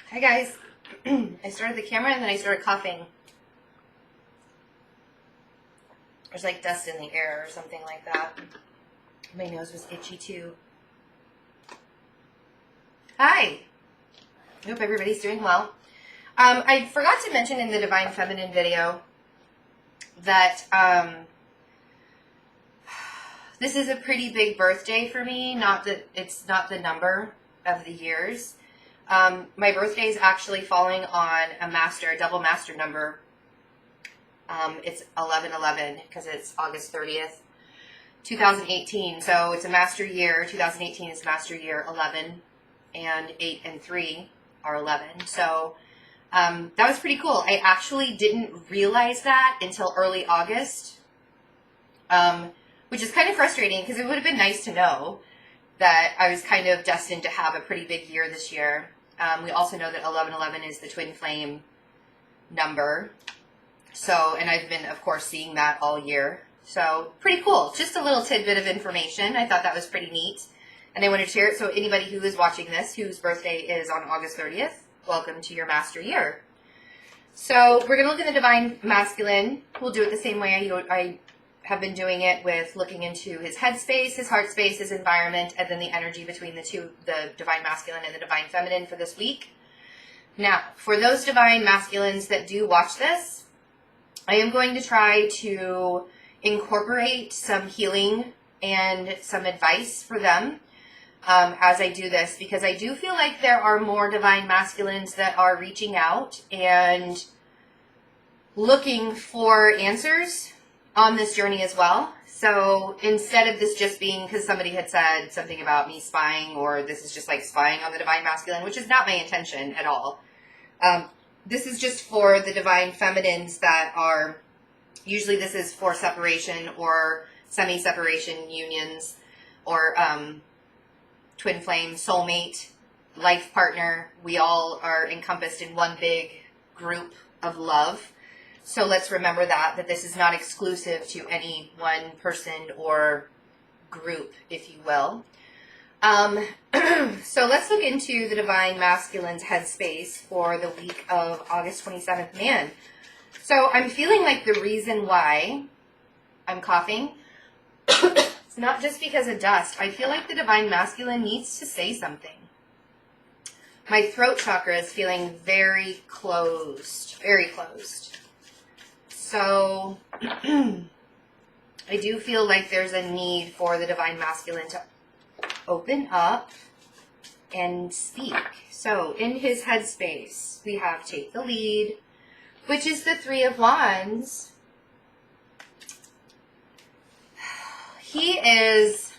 Hi guys. I started the camera and then I started coughing. There's like dust in the air or something like that. My nose was itchy too. Hi. I hope everybody's doing well. I forgot to mention in the Divine Feminine video that this is a pretty big birthday for me. Not that it's not the number of the years. My birthday is actually falling on a double master number. It's 11/11 because it's August 30th, 2018. So it's a master year. 2018 is master year 11, and 8 and 3 are 11. So that was pretty cool. I actually didn't realize that until early August, which is kind of frustrating because it would have been nice to know that I was kind of destined to have a pretty big year this year. We also know that 11/11 is the twin flame number. So, and I've been, of course, seeing that all year. So, pretty cool. Just a little tidbit of information. I thought that was pretty neat. And I wanted to share it. So, anybody who is watching this, whose birthday is on August 30th, welcome to your master year. So, we're going to look at the Divine Masculine. We'll do it the same way I have been doing it, with looking into his headspace, his heart space, his environment, and then the energy between the two, the Divine Masculine and the Divine Feminine for this week. Now, for those Divine Masculines that do watch this, I am going to try to incorporate some healing and some advice for them as I do this, because I do feel like there are more Divine Masculines that are reaching out and looking for answers on this journey as well. So instead of this just being because somebody had said something about me spying, or this is just like spying on the Divine Masculine, which is not my intention at all. This is just for the Divine Feminines that are, usually this is for separation or semi-separation unions, or twin flame, soulmate, life partner. We all are encompassed in one big group of love. So let's remember that this is not exclusive to any one person or group, if you will. So let's look into the Divine Masculine's headspace for the week of August 27th. Man, so I'm feeling like the reason why I'm coughing, it's not just because of dust. I feel like the Divine Masculine needs to say something. My throat chakra is feeling very closed, very closed. So I do feel like there's a need for the Divine Masculine to open up and speak. So in his headspace, we have Take the Lead, which is the Three of Wands. He is,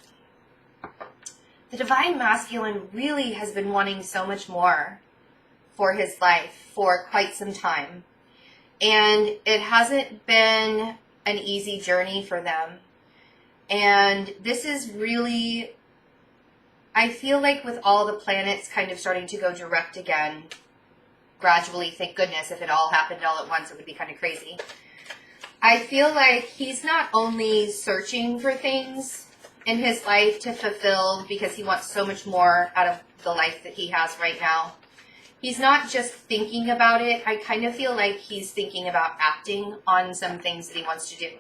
the Divine Masculine really has been wanting so much more for his life for quite some time. And it hasn't been an easy journey for them. And this is really, I feel like with all the planets kind of starting to go direct again, gradually, thank goodness. If it all happened all at once, it would be kind of crazy. I feel like he's not only searching for things in his life to fulfill, because he wants so much more out of the life that he has right now. He's not just thinking about it. I kind of feel like he's thinking about acting on some things that he wants to do.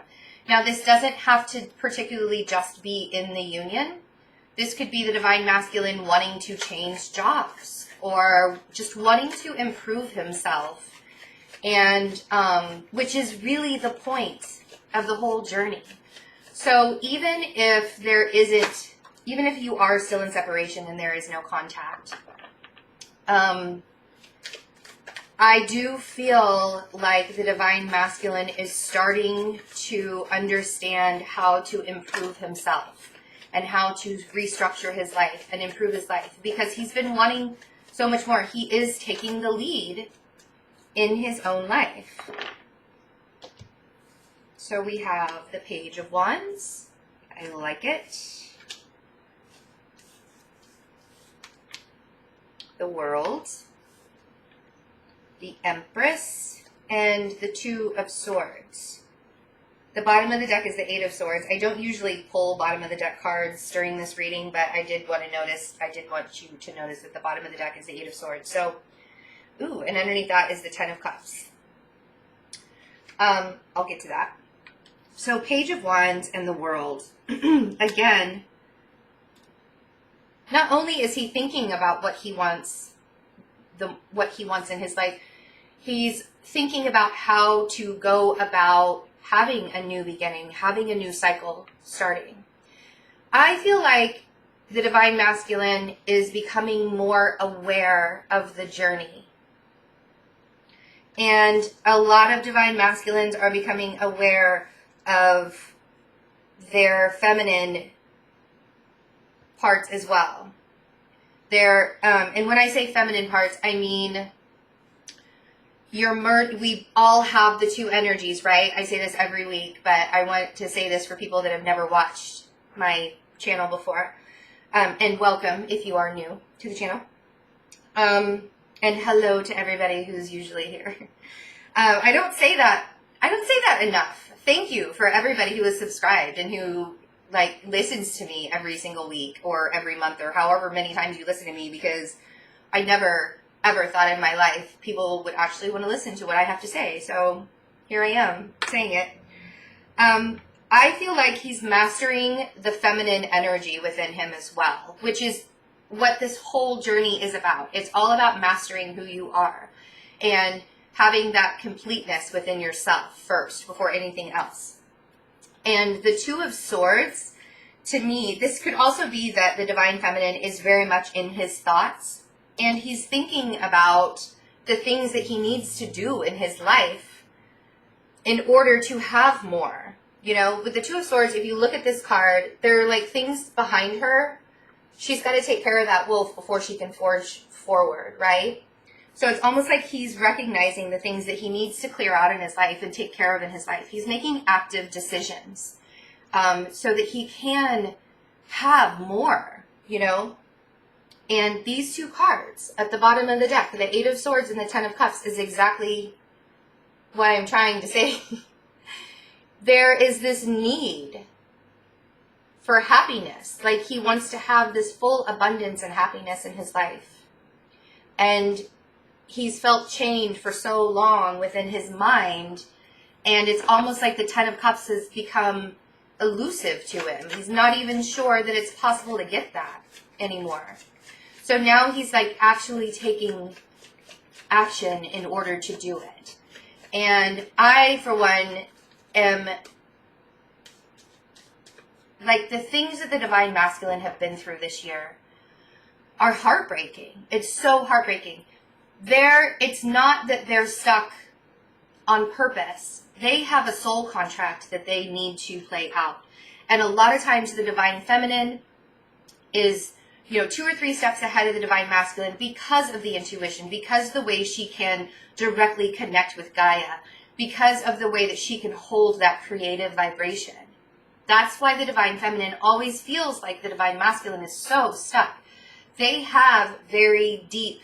Now, this doesn't have to particularly just be in the union. This could be the Divine Masculine wanting to change jobs, or just wanting to improve himself, and which is really the point of the whole journey. So even if there isn't, even if you are still in separation and there is no contact, I do feel like the Divine Masculine is starting to understand how to improve himself and how to restructure his life and improve his life, because he's been wanting so much more. He is taking the lead in his own life. So we have the Page of Wands. I like it. The World. The Empress. And the Two of Swords. The bottom of the deck is the Eight of Swords. I don't usually pull bottom of the deck cards during this reading, but I did want you to notice that the bottom of the deck is the Eight of Swords. So Ooh, and underneath that is the Ten of Cups. I'll get to that. So Page of Wands and the World. Again, not only is he thinking about what he wants in his life, he's thinking about how to go about having a new beginning, having a new cycle starting. I feel like the Divine Masculine is becoming more aware of the journey. And a lot of Divine Masculines are becoming aware of their feminine parts as well. And when I say feminine parts, I mean we all have the two energies, right? I say this every week, but I want to say this for people that have never watched my channel before. And welcome if you are new to the channel. And hello to everybody who's usually here. I don't say that enough. Thank you for everybody who is subscribed and who listens to me every single week or every month or however many times you listen to me, because I never ever thought in my life people would actually want to listen to what I have to say. So here I am saying it. I feel like he's mastering the feminine energy within him as well, which is what this whole journey is about. It's all about mastering who you are and having that completeness within yourself first before anything else. And the Two of Swords, to me, this could also be that the Divine Feminine is very much in his thoughts, and he's thinking about the things that he needs to do in his life in order to have more. You know, with the Two of Swords, if you look at this card, there are things behind her. She's got to take care of that wolf before she can forge forward, right? So it's almost like he's recognizing the things that he needs to clear out in his life and take care of in his life. He's making active decisions so that he can have more, you know? And these two cards at the bottom of the deck, the Eight of Swords and the Ten of Cups, is exactly what I'm trying to say. There is this need for happiness. He wants to have this full abundance and happiness in his life. And he's felt chained for so long within his mind, and it's almost like the Ten of Cups has become elusive to him. He's not even sure that it's possible to get that anymore. So now he's actually taking action in order to do it. And I, for one, am the things that the Divine Masculine have been through this year are heartbreaking. It's so heartbreaking. It's not that they're stuck on purpose. They have a soul contract that they need to play out. And a lot of times the Divine Feminine is, 2 or 3 steps ahead of the Divine Masculine because of the intuition, because the way she can directly connect with Gaia, because of the way that she can hold that creative vibration. That's why the Divine Feminine always feels like the Divine Masculine is so stuck. They have very deep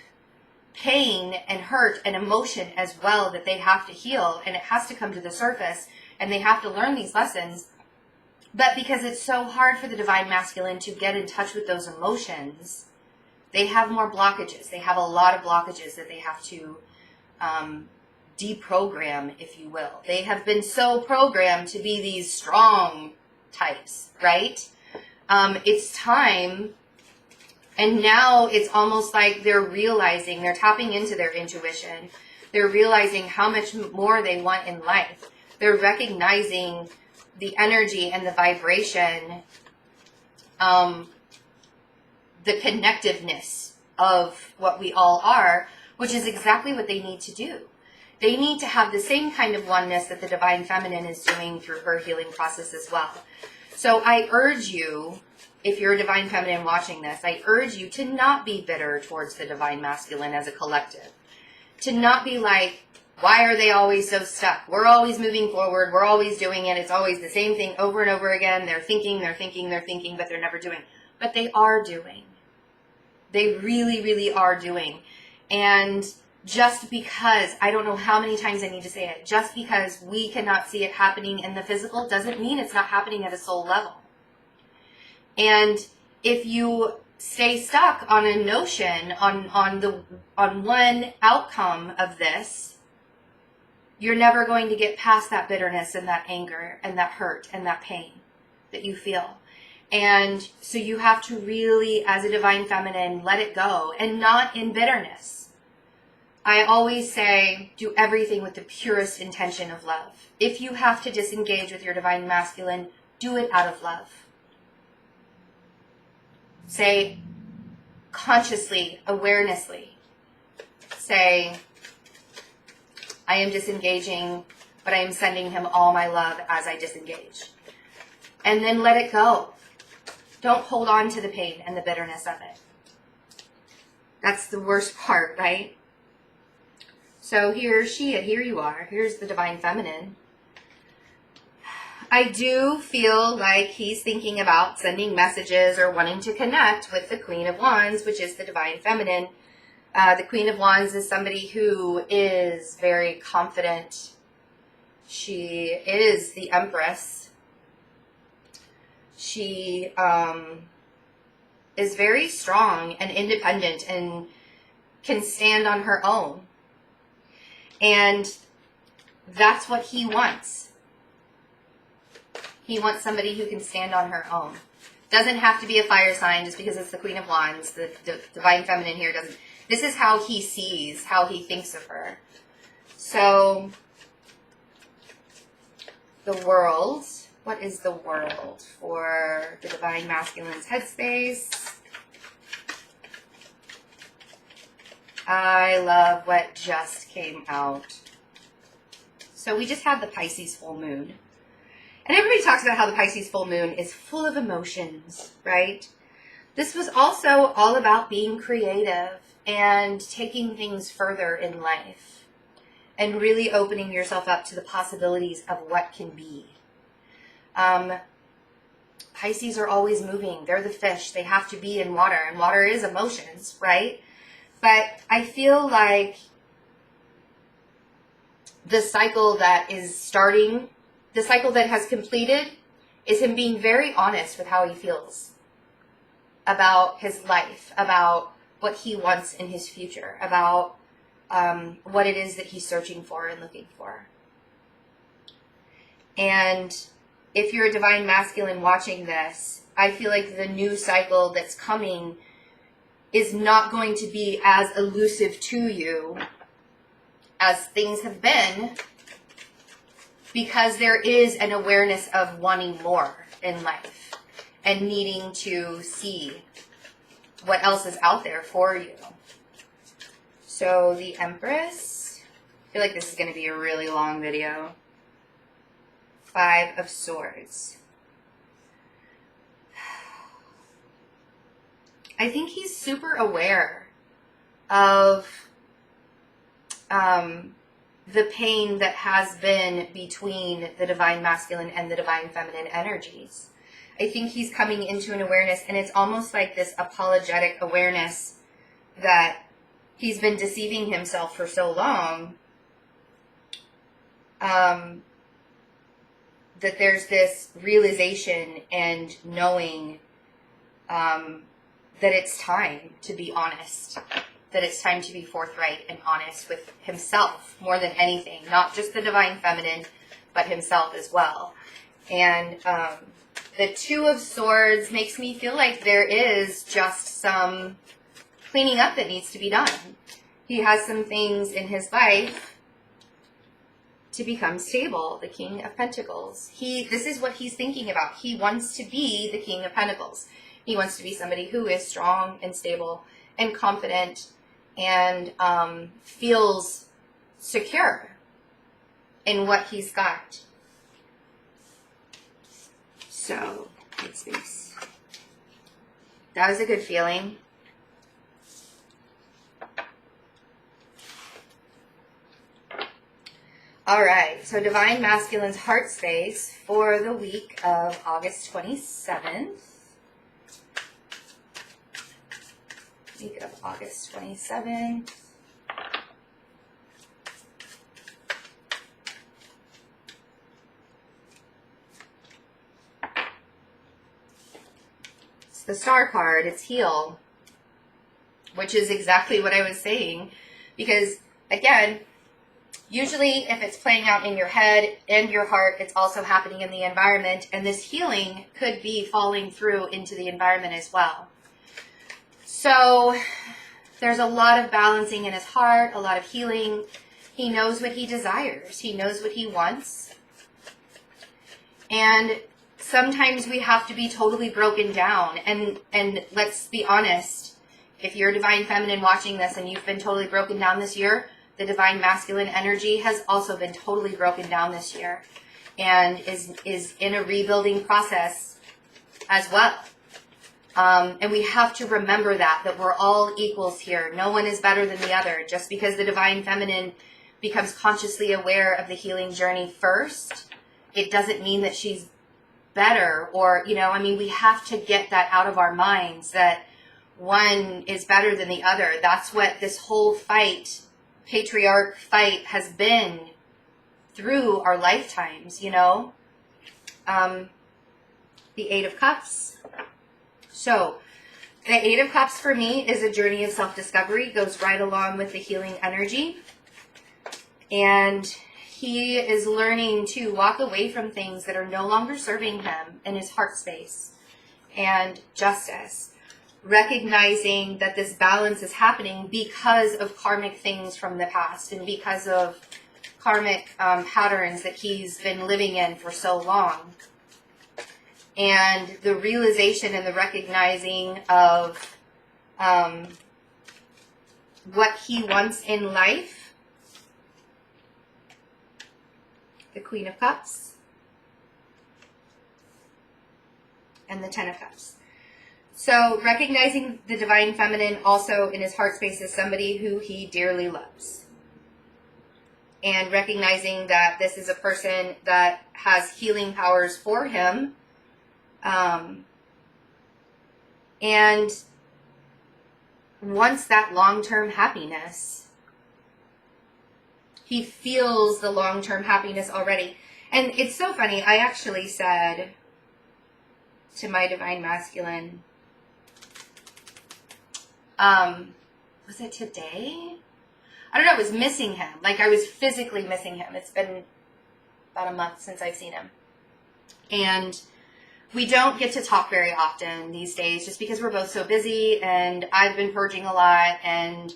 pain and hurt and emotion as well that they have to heal, and it has to come to the surface, and they have to learn these lessons. But because it's so hard for the Divine Masculine to get in touch with those emotions, they have more blockages. They have a lot of blockages that they have to deprogram, if you will. They have been so programmed to be these strong types, right? It's time. And now it's almost like they're tapping into their intuition. They're realizing how much more they want in life. They're recognizing the energy and the vibration, the connectiveness of what we all are, which is exactly what they need to do. They need to have the same kind of oneness that the Divine Feminine is doing through her healing process as well. So I urge you, if you're a Divine Feminine watching this, I urge you to not be bitter towards the Divine Masculine as a collective. To not be like, why are they always so stuck? We're always moving forward. We're always doing it. It's always the same thing over and over again. They're thinking, but they're never doing. But they are doing. They really, really are doing. And just because, I don't know how many times I need to say it, just because we cannot see it happening in the physical doesn't mean it's not happening at a soul level. And if you stay stuck on a notion, on one outcome of this, you're never going to get past that bitterness and that anger and that hurt and that pain that you feel. And so you have to really, as a divine feminine, let it go, and not in bitterness. I always say, do everything with the purest intention of love. If you have to disengage with your divine masculine, do it out of love. Say consciously, awarenessly, say, I am disengaging, but I am sending him all my love as I disengage. And then let it go. Don't hold on to the pain and the bitterness of it. That's the worst part, right? So here you are. Here's the divine feminine. I do feel like he's thinking about sending messages or wanting to connect with the Queen of Wands, which is the divine feminine. The Queen of Wands is somebody who is very confident. She is the Empress. She is very strong and independent and can stand on her own. And that's what he wants. He wants somebody who can stand on her own. Doesn't have to be a fire sign just because it's the Queen of Wands. The divine feminine here doesn't. This is how he sees, how he thinks of her. So, the world. What is the world for the divine masculine's headspace? I love what just came out. So we just had the Pisces full moon. And everybody talks about how the Pisces full moon is full of emotions, right? This was also all about being creative and taking things further in life and really opening yourself up to the possibilities of what can be. Pisces are always moving. They're the fish. They have to be in water, and water is emotions, right? But I feel like the cycle that is starting, the cycle that has completed, is him being very honest with how he feels about his life, about what he wants in his future, about what it is that he's searching for and looking for. And if you're a divine masculine watching this, I feel like the new cycle that's coming is not going to be as elusive to you as things have been, because there is an awareness of wanting more in life and needing to see what else is out there for you. So the Empress, I feel like this is going to be a really long video. 5 of Swords. I think he's super aware of the pain that has been between the divine masculine and the divine feminine energies. I think he's coming into an awareness, and it's almost like this apologetic awareness that he's been deceiving himself for so long. That there's this realization and knowing that it's time to be honest, that it's time to be forthright and honest with himself more than anything, not just the divine feminine, but himself as well. And the 2 of Swords makes me feel like there is just some cleaning up that needs to be done. He has some things in his life to become stable. The King of Pentacles. This is what he's thinking about. He wants to be the King of Pentacles. He wants to be somebody who is strong and stable and confident and feels secure in what he's got. So, headspace. That was a good feeling. All right, so Divine Masculine's heart space for the week of August 27th. Week of August 27th. the Star card. It's heal, which is exactly what I was saying. Because, again, usually if it's playing out in your head and your heart, it's also happening in the environment. And this healing could be falling through into the environment as well. So there's a lot of balancing in his heart, a lot of healing. He knows what he desires. He knows what he wants. And sometimes we have to be totally broken down. And let's be honest, if you're Divine Feminine watching this and you've been totally broken down this year, the Divine Masculine energy has also been totally broken down this year and is in a rebuilding process as well. And we have to remember that we're all equals here. No one is better than the other. Just because the Divine Feminine becomes consciously aware of the healing journey first, it doesn't mean that she's better, or, we have to get that out of our minds that one is better than the other. That's what this whole fight, patriarch fight, has been through our lifetimes, The Eight of Cups. So, the Eight of Cups for me is a journey of self-discovery, goes right along with the healing energy. And he is learning to walk away from things that are no longer serving him in his heart space and justice. Recognizing that this balance is happening because of karmic things from the past and because of karmic patterns that he's been living in for so long. And the realization and the recognizing of what he wants in life. The Queen of Cups and the Ten of Cups. So recognizing the Divine Feminine also in his heart space as somebody who he dearly loves. And recognizing that this is a person that has healing powers for him. And wants that long-term happiness. He feels the long-term happiness already. And it's so funny. I actually said to my Divine Masculine, was it today? I don't know. I was missing him. Like, I was physically missing him. It's been about a month since I've seen him. And we don't get to talk very often these days just because we're both so busy, and I've been purging a lot, and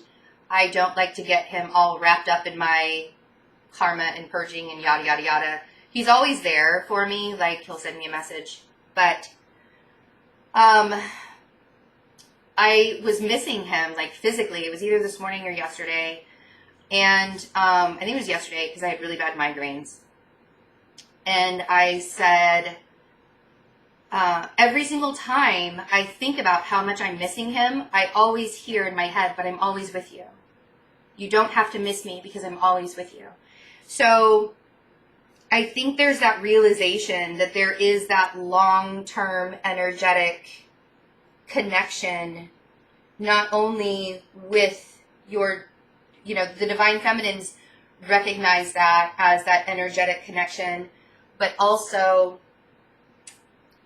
I don't like to get him all wrapped up in my karma and purging and yada, yada, yada. He's always there for me. Like, he'll send me a message. But I was missing him, like, physically. It was either this morning or yesterday. And I think it was yesterday because I had really bad migraines. And I said, every single time I think about how much I'm missing him, I always hear in my head, but I'm always with you. You don't have to miss me because I'm always with you. So I think there's that realization that there is that long-term energetic connection, not only with your, the Divine Feminines recognize that as that energetic connection, but also,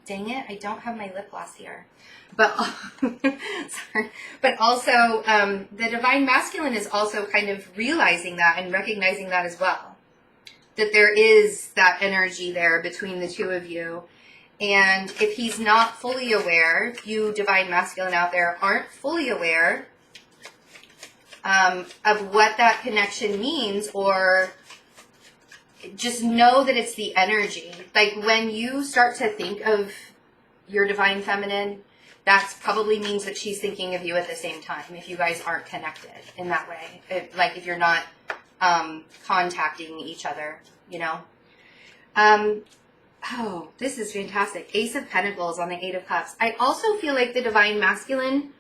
dang it, I don't have my lip gloss here. But, sorry. But also, the Divine Masculine is also kind of realizing that and recognizing that as well. That there is that energy there between the two of you. And if he's not fully aware, if you Divine Masculine out there aren't fully aware of what that connection means, or just know that it's the energy. Like, when you start to think of your Divine Feminine, that probably means that she's thinking of you at the same time, if you guys aren't connected in that way. If you're not contacting each other, Oh, this is fantastic. Ace of Pentacles on the Eight of Cups. I also feel like the Divine Masculine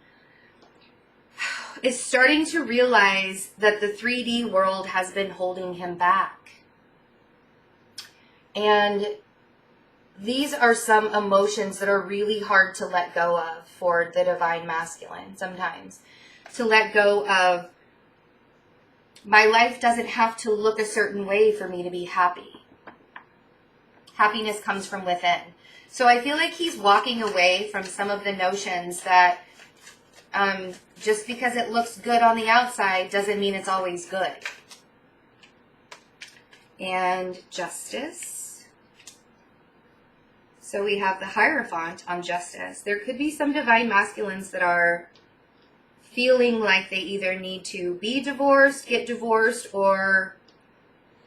is starting to realize that the 3D world has been holding him back. And these are some emotions that are really hard to let go of for the Divine Masculine sometimes. To let go of, my life doesn't have to look a certain way for me to be happy. Happiness comes from within. So I feel like he's walking away from some of the notions that just because it looks good on the outside doesn't mean it's always good. And Justice. So we have the Hierophant on Justice. There could be some divine masculines that are feeling like they either need to be divorced, get divorced, or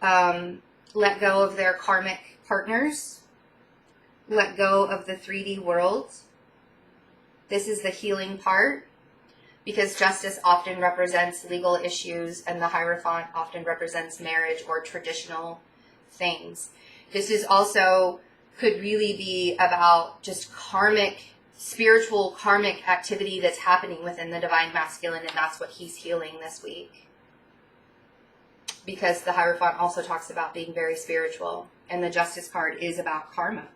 let go of their karmic partners, let go of the 3D world. This is the healing part, because Justice often represents legal issues and the Hierophant often represents marriage or traditional things. This is also could really be about just spiritual karmic activity that's happening within the divine masculine, and that's what he's healing this week. Because the Hierophant also talks about being very spiritual, and the Justice card is about karma.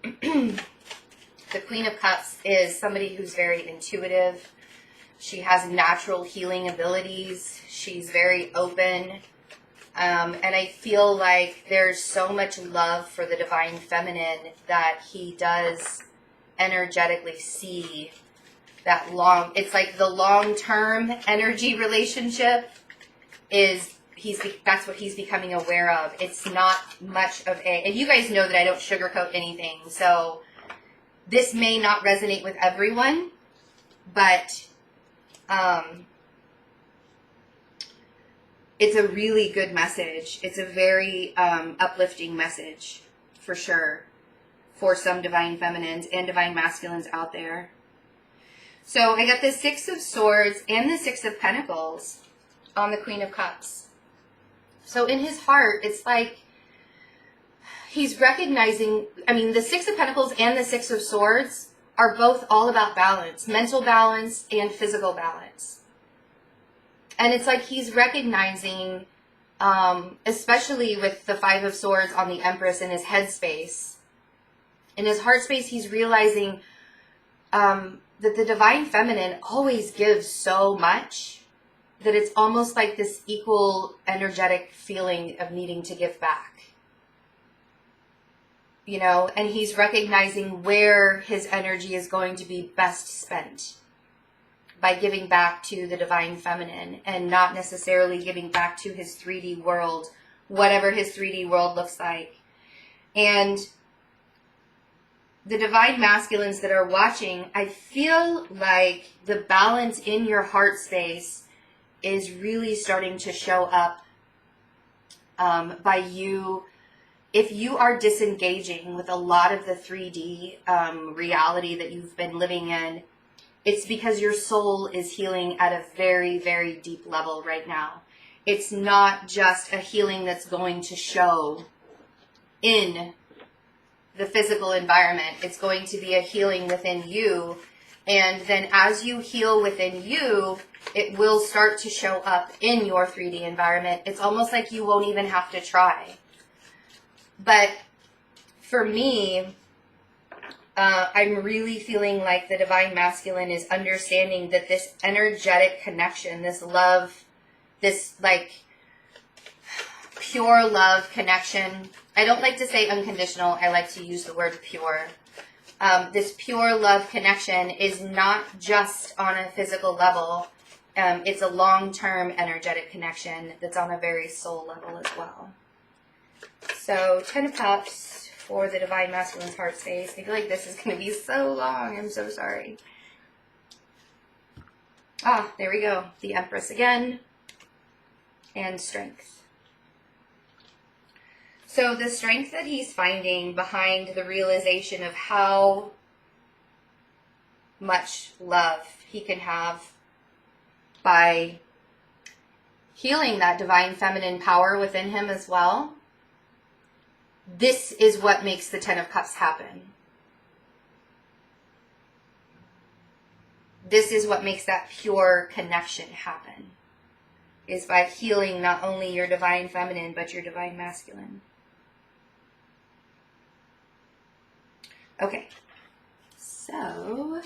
The Queen of Cups is somebody who's very intuitive. She has natural healing abilities. She's very open. And I feel like there's so much love for the divine feminine that he does energetically see that it's like the long-term energy relationship that's what he's becoming aware of. It's not much of and you guys know that I don't sugarcoat anything, so this may not resonate with everyone, but it's a really good message. It's a very uplifting message, for sure, for some divine feminines and divine masculines out there. So I got the 6 of Swords and the 6 of Pentacles on the Queen of Cups. So in his heart, it's like he's recognizing, the 6 of Pentacles and the 6 of Swords are both all about balance, mental balance and physical balance. And it's like he's recognizing, especially with the 5 of Swords on the Empress in his headspace, in his heart space, he's realizing that the divine feminine always gives so much that it's almost like this equal energetic feeling of needing to give back. And he's recognizing where his energy is going to be best spent by giving back to the divine feminine and not necessarily giving back to his 3D world, whatever his 3D world looks like. And the divine masculines that are watching, I feel like the balance in your heart space is really starting to show up by you. If you are disengaging with a lot of the 3D reality that you've been living in, it's because your soul is healing at a very, very deep level right now. It's not just a healing that's going to show in the physical environment. It's going to be a healing within you. And then as you heal within you, it will start to show up in your 3D environment. It's almost like you won't even have to try. But for me, I'm really feeling like the divine masculine is understanding that this energetic connection, this love, this like pure love connection. I don't like to say unconditional. I like to use the word pure. This pure love connection is not just on a physical level. It's a long-term energetic connection that's on a very soul level as well. So 10 of Cups for the divine masculine's heart space. I feel like this is going to be so long. I'm so sorry. Ah, there we go. The Empress again. And Strength. So the strength that he's finding behind the realization of how much love he can have by healing that divine feminine power within him as well. This is what makes the 10 of Cups happen. This is what makes that pure connection happen. Is by healing not only your divine feminine, but your divine masculine. Okay, so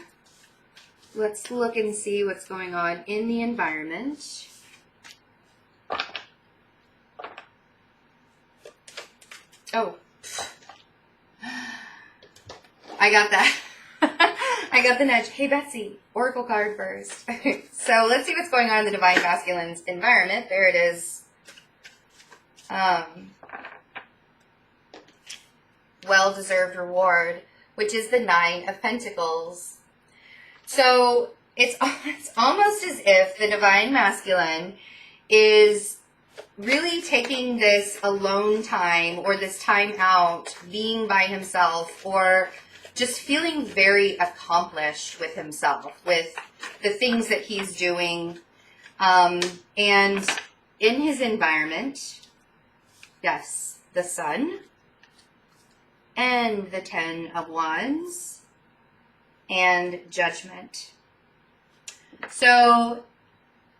let's look and see what's going on in the environment. Oh, I got that. I got the nudge. Hey, Betsy, Oracle card first. So let's see what's going on in the Divine Masculine's environment. There it is. Well-deserved reward, which is the Nine of Pentacles. So it's almost as if the Divine Masculine is really taking this alone time or this time out, being by himself, or just feeling very accomplished with himself, with the things that he's doing. And in his environment, yes, the Sun and the Ten of Wands and Judgment. So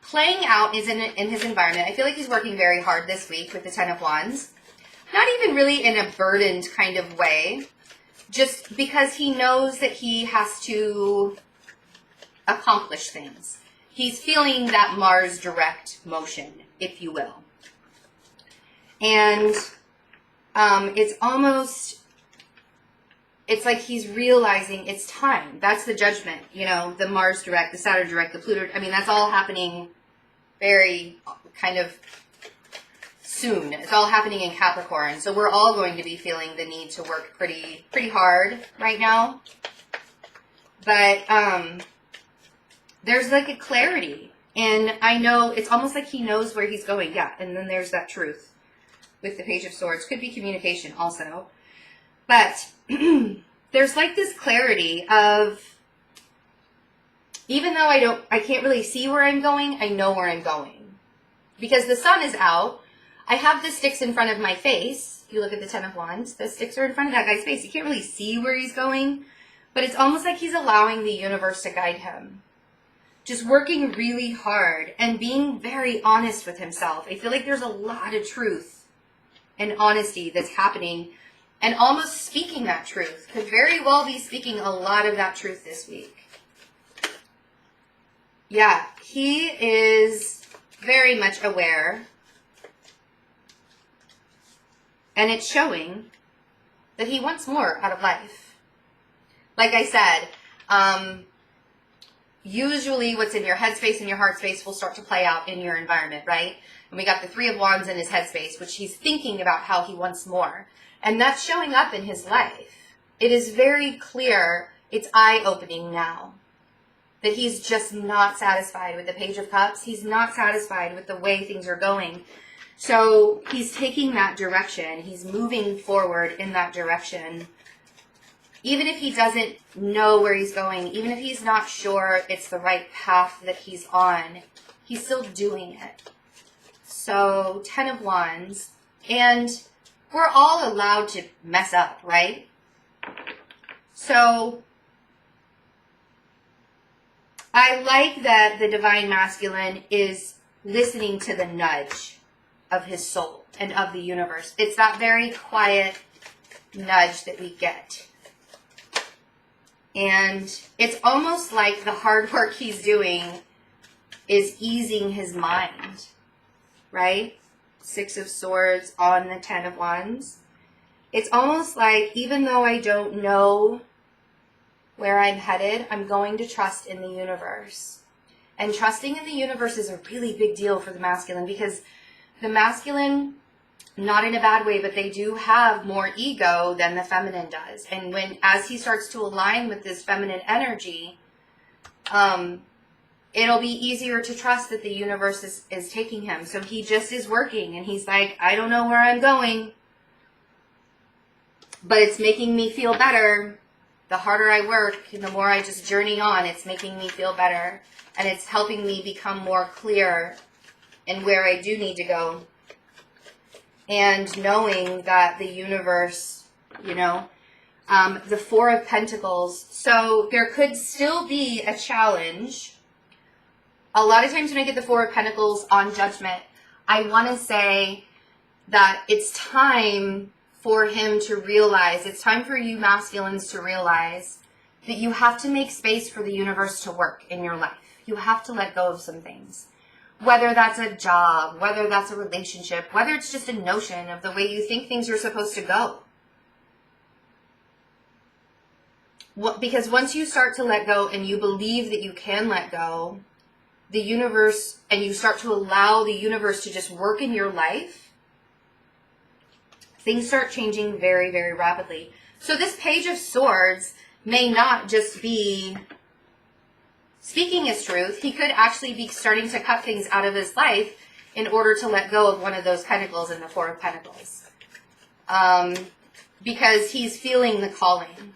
playing out is in his environment. I feel like he's working very hard this week with the Ten of Wands. Not even really in a burdened kind of way, just because he knows that he has to accomplish things. He's feeling that Mars direct motion, if you will. And it's like he's realizing it's time. That's the Judgment, you know, the Mars direct, the Saturn direct, the Pluto. I mean, that's all happening very kind of soon. It's all happening in Capricorn. So we're all going to be feeling the need to work pretty hard right now. But there's like a clarity. And I know it's almost like he knows where he's going. Yeah, and then there's that truth with the Page of Swords. Could be communication also. But there's like this clarity of, even though I can't really see where I'm going, I know where I'm going. Because the Sun is out. I have the sticks in front of my face. If you look at the Ten of Wands, the sticks are in front of that guy's face. You can't really see where he's going. But it's almost like he's allowing the universe to guide him. Just working really hard and being very honest with himself. I feel like there's a lot of truth and honesty that's happening. And almost speaking that truth. Could very well be speaking a lot of that truth this week. Yeah, he is very much aware. And it's showing that he wants more out of life. Like I said, usually what's in your headspace and your heart space will start to play out in your environment, right? And we got the Three of Wands in his headspace, which he's thinking about how he wants more. And that's showing up in his life. It is very clear, it's eye-opening now, that he's just not satisfied with the Page of Cups. He's not satisfied with the way things are going. So he's taking that direction. He's moving forward in that direction. Even if he doesn't know where he's going, even if he's not sure it's the right path that he's on, he's still doing it. So, Ten of Wands. And we're all allowed to mess up, right? So, I like that the Divine Masculine is listening to the nudge of his soul and of the universe. It's that very quiet nudge that we get. And it's almost like the hard work he's doing is easing his mind, right? Six of Swords on the Ten of Wands. It's almost like, even though I don't know where I'm headed, I'm going to trust in the universe. And trusting in the universe is a really big deal for the masculine, because the masculine, not in a bad way, but they do have more ego than the feminine does. And as he starts to align with this feminine energy, it'll be easier to trust that the universe is taking him. So he just is working, and he's like, I don't know where I'm going, but it's making me feel better. The harder I work and the more I just journey on, it's making me feel better. And it's helping me become more clear in where I do need to go. And knowing that the universe, you know, the Four of Pentacles. So there could still be a challenge. A lot of times when I get the Four of Pentacles on Judgment, I want to say that it's time for him to realize, it's time for you masculines to realize that you have to make space for the universe to work in your life. You have to let go of some things. Whether that's a job, whether that's a relationship, whether it's just a notion of the way you think things are supposed to go. Because once you start to let go and you believe that you can let go, the universe, and you start to allow the universe to just work in your life, things start changing very, very rapidly. So this Page of Swords may not just be speaking his truth. He could actually be starting to cut things out of his life in order to let go of one of those pentacles in the Four of Pentacles. Because he's feeling the calling.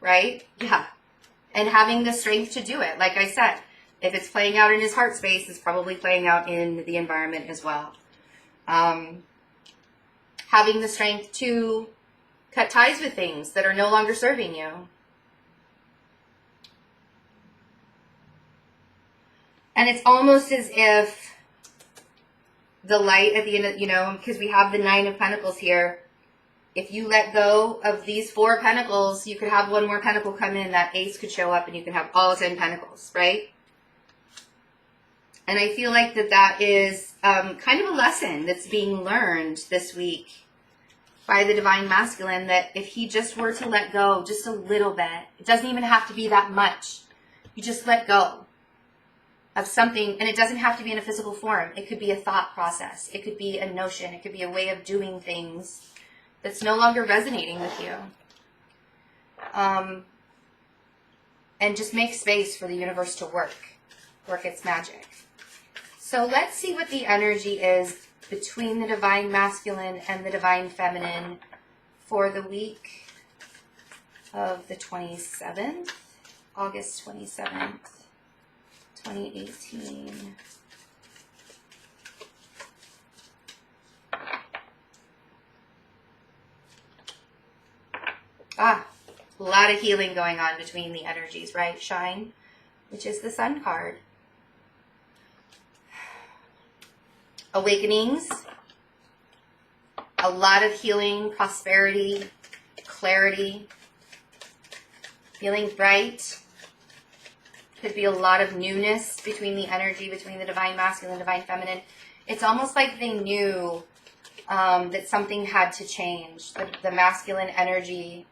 Right? Yeah. And having the strength to do it. Like I said, if it's playing out in his heart space, it's probably playing out in the environment as well. Having the strength to cut ties with things that are no longer serving you. And it's almost as if the light at the end of, because we have the Nine of Pentacles here. If you let go of these Four Pentacles, you could have one more pentacle come in, that Ace could show up, and you can have all 10 Pentacles, right? And I feel like that is kind of a lesson that's being learned this week by the Divine Masculine, that if he just were to let go just a little bit, it doesn't even have to be that much. You just let go of something, and it doesn't have to be in a physical form. It could be a thought process. It could be a notion. It could be a way of doing things that's no longer resonating with you. And just make space for the universe to work its magic. So let's see what the energy is between the Divine Masculine and the Divine Feminine for the week of the 27th, August 27th, 2018. A lot of healing going on between the energies, right? Shine, which is the Sun card. Awakenings. A lot of healing, prosperity, clarity. Feeling bright. Could be a lot of newness between the energy, between the Divine Masculine and Divine Feminine. It's almost like they knew that something had to change. The masculine energy,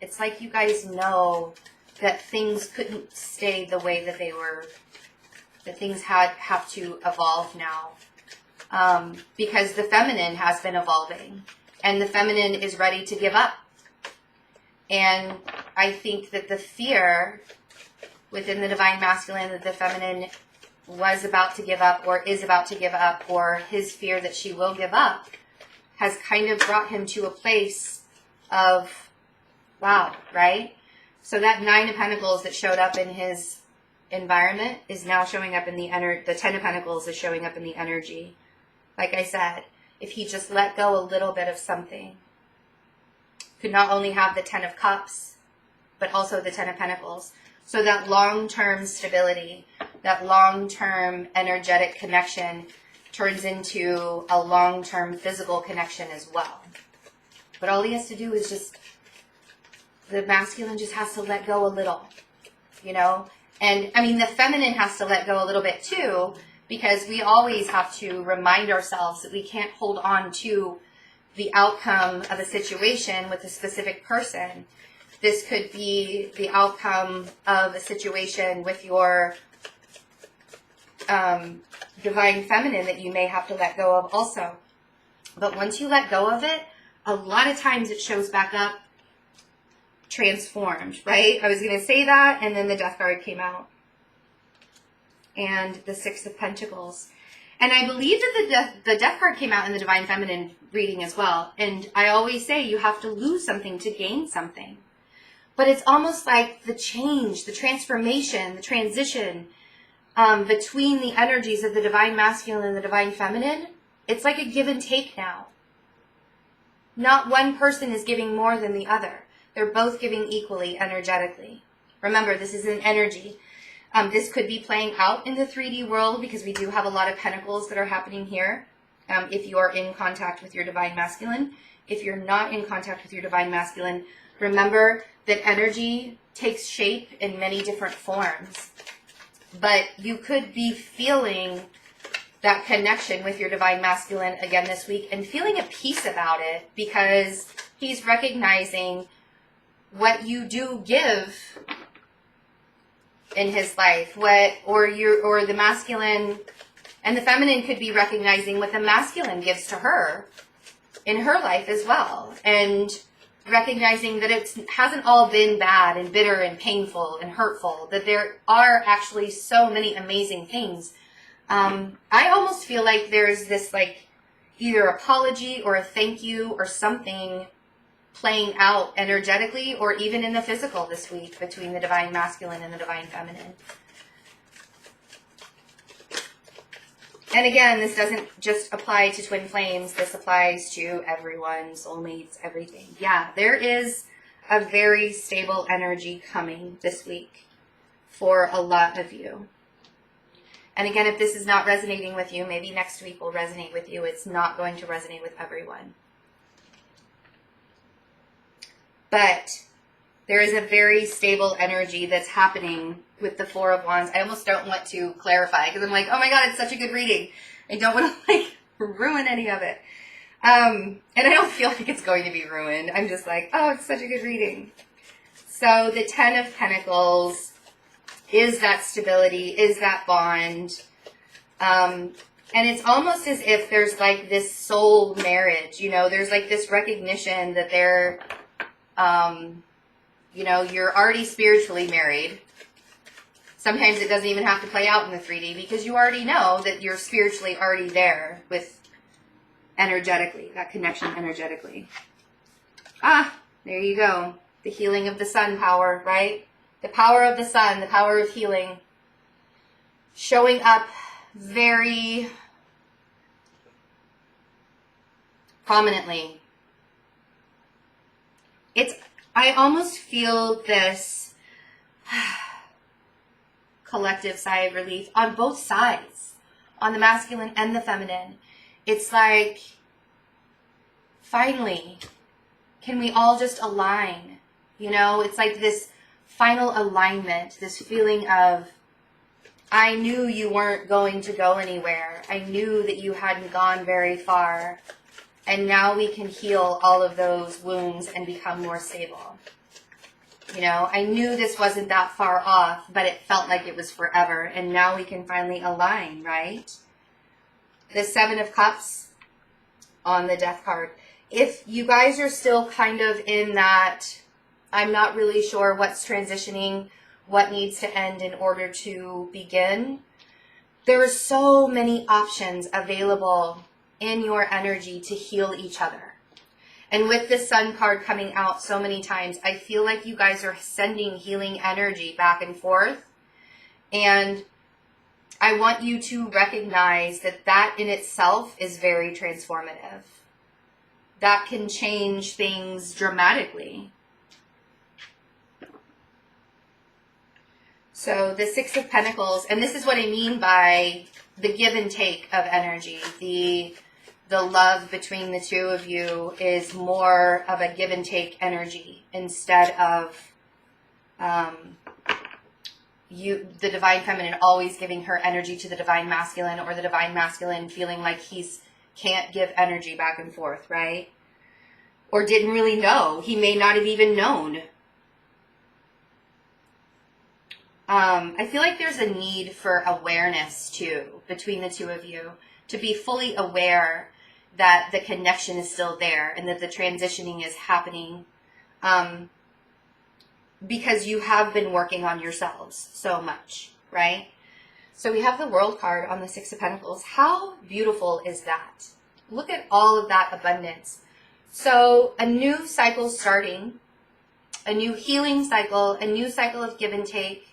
it's like you guys know that things couldn't stay the way that they were, that things have to evolve now. Because the feminine has been evolving, and the feminine is ready to give up. And I think that the fear within the Divine Masculine that the feminine was about to give up, or is about to give up, or his fear that she will give up, has kind of brought him to a place of, wow, right? So that Nine of Pentacles that showed up in his environment is now showing up in the the Ten of Pentacles is showing up in the energy. Like I said, if he just let go a little bit of something, could not only have the Ten of Cups, but also the Ten of Pentacles. So that long-term stability, that long-term energetic connection turns into a long-term physical connection as well. But all he has to do is just, the masculine just has to let go a little, And I mean, the feminine has to let go a little bit too, because we always have to remind ourselves that we can't hold on to the outcome of a situation with a specific person. This could be the outcome of a situation with your Divine Feminine that you may have to let go of also. But once you let go of it, a lot of times it shows back up transformed, right? I was going to say that, and then the Death card came out. And the Six of Pentacles. And I believe that the Death card came out in the Divine Feminine reading as well. And I always say you have to lose something to gain something. But it's almost like the change, the transformation, the transition between the energies of the Divine Masculine and the Divine Feminine. It's like a give and take now. Not one person is giving more than the other. They're both giving equally energetically. Remember, this is an energy. This could be playing out in the 3D world because we do have a lot of pentacles that are happening here. If you are in contact with your Divine Masculine. If you're not in contact with your Divine Masculine, remember that energy takes shape in many different forms. but you could be feeling that connection with your divine masculine again this week and feeling a peace about it because he's recognizing what you do give in his life, or the masculine and the feminine could be recognizing what the masculine gives to her in her life as well, and recognizing that it hasn't all been bad and bitter and painful and hurtful, that there are actually so many amazing things. I almost feel like there's this like either apology or a thank you or something playing out energetically or even in the physical this week between the divine masculine and the divine feminine. And again, this doesn't just apply to twin flames. This applies to everyone, soulmates, everything. Yeah, there is a very stable energy coming this week for a lot of you. And again, if this is not resonating with you, maybe next week will resonate with you. It's not going to resonate with everyone. But there is a very stable energy that's happening with the Four of Wands. I almost don't want to clarify because I'm like, oh my God, it's such a good reading. I don't want to like ruin any of it. And I don't feel like it's going to be ruined. I'm just like, oh, it's such a good reading. So the Ten of Pentacles is that stability, is that bond. And it's almost as if there's like this soul marriage, you know, there's like this recognition that they're, you know, you're already spiritually married. Sometimes it doesn't even have to play out in the 3D because you already know that you're spiritually already there with energetically, that connection energetically. Ah, there you go. The healing of the sun power, right? The power of the sun, the power of healing. Showing up very prominently. I almost feel this collective sigh of relief on both sides, on the masculine and the feminine. It's like, finally, can we all just align? You know, it's like this final alignment, this feeling of, I knew you weren't going to go anywhere. I knew that you hadn't gone very far. And now we can heal all of those wounds and become more stable. You know, I knew this wasn't that far off, but it felt like it was forever. And now we can finally align, right? The Seven of Cups on the Death card. If you guys are still kind of in that, I'm not really sure what's transitioning, what needs to end in order to begin, there are so many options available in your energy to heal each other. And with the Sun card coming out so many times, I feel like you guys are sending healing energy back and forth. And I want you to recognize that that in itself is very transformative. That can change things dramatically. So the Six of Pentacles, and this is what I mean by the give and take of energy. The love between the two of you is more of a give and take energy instead of the divine feminine always giving her energy to the divine masculine, or the divine masculine feeling like can't give energy back and forth, right? Or didn't really know. He may not have even known. I feel like there's a need for awareness too between the two of you, to be fully aware that the connection is still there and that the transitioning is happening, because you have been working on yourselves so much, right? So we have the World card on the Six of Pentacles. How beautiful is that? Look at all of that abundance. So a new cycle starting, a new healing cycle, a new cycle of give and take,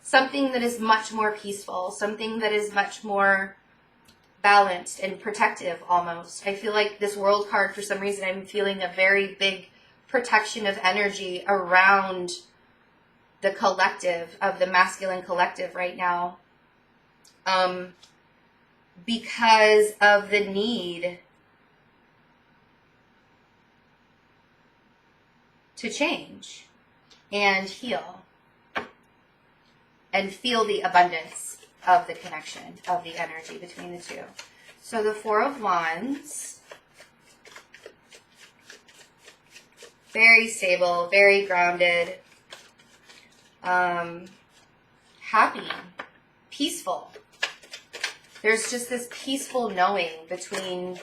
something that is much more peaceful, something that is much more balanced and protective almost. I feel like this World card, for some reason, I'm feeling a very big protection of energy around the collective, of the masculine collective right now, because of the need to change and heal. and feel the abundance of the connection, of the energy between the two. So the Four of Wands, very stable, very grounded, happy, peaceful. There's just this peaceful knowing between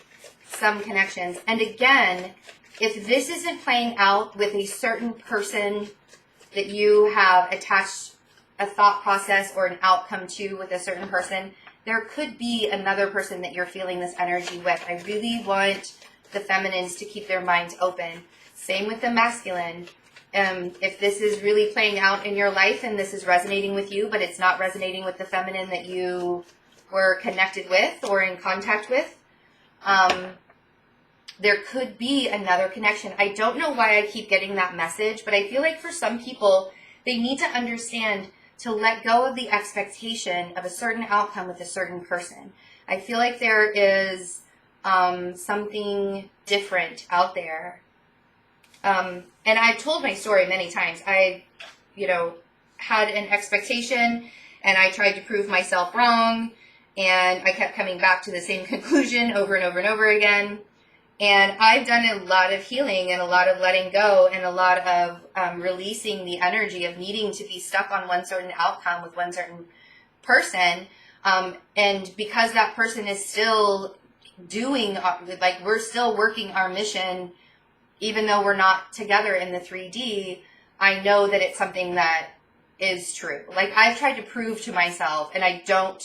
some connections. And again, if this isn't playing out with a certain person that you have attached a thought process or an outcome to with a certain person, there could be another person that you're feeling this energy with. I really want the feminines to keep their minds open. Same with the masculine. If this is really playing out in your life and this is resonating with you, but it's not resonating with the feminine that you were connected with or in contact with, there could be another connection. I don't know why I keep getting that message, but I feel like for some people, they need to understand to let go of the expectation of a certain outcome with a certain person. I feel like there is something different out there. And I've told my story many times. I, had an expectation and I tried to prove myself wrong, and I kept coming back to the same conclusion over and over and over again. And I've done a lot of healing and a lot of letting go and a lot of releasing the energy of needing to be stuck on one certain outcome with one certain person. And because that person is still doing, we're still working our mission, even though we're not together in the 3D, I know that it's something that is true. Like, I've tried to prove to myself, and I do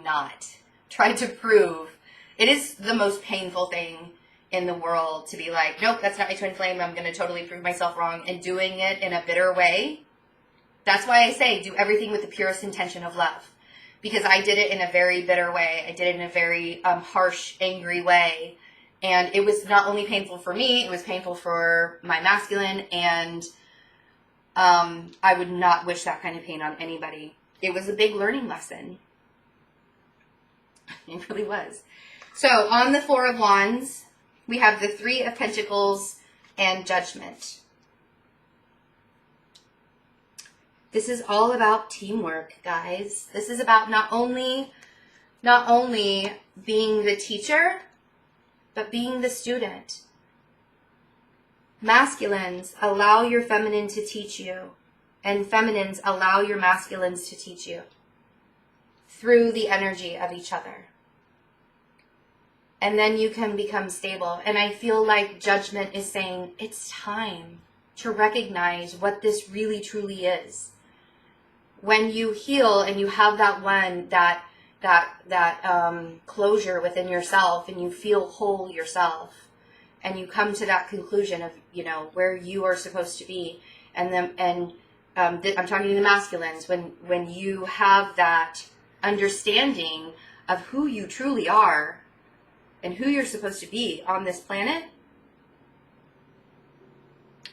not try to prove. It is the most painful thing in the world to be like, nope, that's not my twin flame. I'm going to totally prove myself wrong, and doing it in a bitter way. That's why I say do everything with the purest intention of love, because I did it in a very bitter way. I did it in a very harsh, angry way. And it was not only painful for me, it was painful for my masculine, and I would not wish that kind of pain on anybody. It was a big learning lesson. It really was. So on the Four of Wands, we have the Three of Pentacles and Judgment. This is all about teamwork, guys. This is about not only being the teacher, but being the student. Masculines, allow your feminine to teach you, and feminines, allow your masculines to teach you through the energy of each other. And then you can become stable. And I feel like Judgment is saying it's time to recognize what this really truly is. When you heal and you have that closure within yourself, and you feel whole yourself, and you come to that conclusion of where you are supposed to be, and I'm talking to the masculines, when you have that understanding of who you truly are and who you're supposed to be on this planet,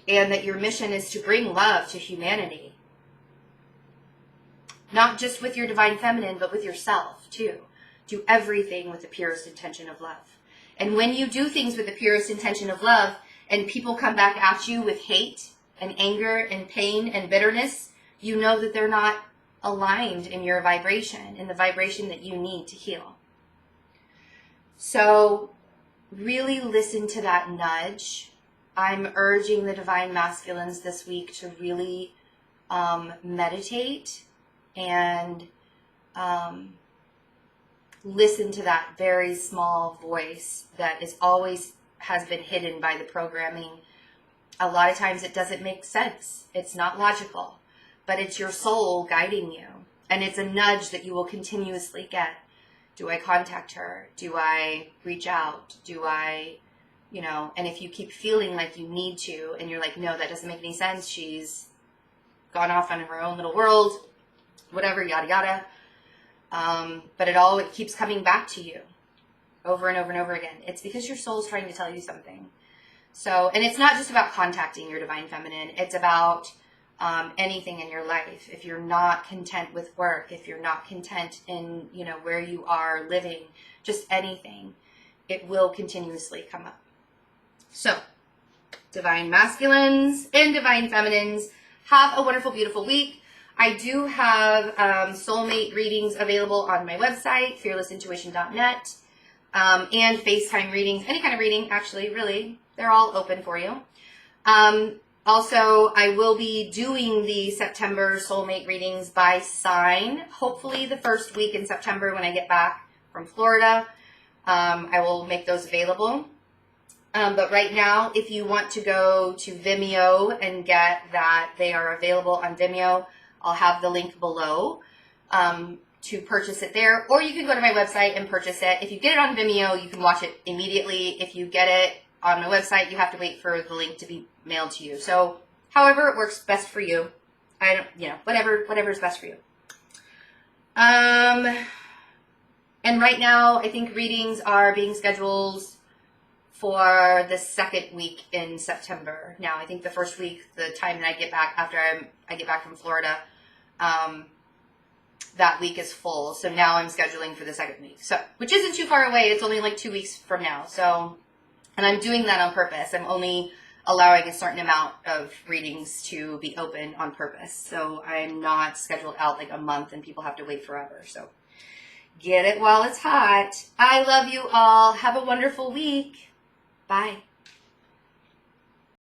and that your mission is to bring love to humanity. Not just with your divine feminine, but with yourself too. Do everything with the purest intention of love. And when you do things with the purest intention of love, and people come back at you with hate and anger and pain and bitterness, you know that they're not aligned in your vibration, in the vibration that you need to heal. So really listen to that nudge. I'm urging the divine masculines this week to really meditate and listen to that very small voice that is always has been hidden by the programming. A lot of times it doesn't make sense. It's not logical, but it's your soul guiding you. And it's a nudge that you will continuously get. Do I contact her? Do I reach out? Do I, and if you keep feeling like you need to, and you're like, no, that doesn't make any sense. She's gone off on her own little world, whatever, yada, yada. But it keeps coming back to you over and over and over again. It's because your soul's trying to tell you something. So, and it's not just about contacting your divine feminine. It's about anything in your life. If you're not content with work, if you're not content in, where you are living, just anything, it will continuously come up. So, divine masculines and divine feminines, have a wonderful, beautiful week. I do have Soulmate readings available on my website, fearlessintuition.net, and FaceTime readings, any kind of reading, actually, really. They're all open for you. Also, I will be doing the September Soulmate readings by sign, hopefully the first week in September when I get back from Florida. I will make those available. But right now, if you want to go to Vimeo and get that, they are available on Vimeo. I'll have the link below to purchase it there. Or you can go to my website and purchase it. If you get it on Vimeo, you can watch it immediately. If you get it on my website, you have to wait for the link to be mailed to you. So however it works best for you. Whatever is best for you. And right now, I think readings are being scheduled for the second week in September. Now, I think the first week, the time that I get back after I get back from Florida, that week is full. So now I'm scheduling for the second week. So, which isn't too far away. It's only like 2 weeks from now. So, and I'm doing that on purpose. I'm only allowing a certain amount of readings to be open on purpose. So I'm not scheduled out like a month and people have to wait forever. So get it while it's hot. I love you all. Have a wonderful week. Bye.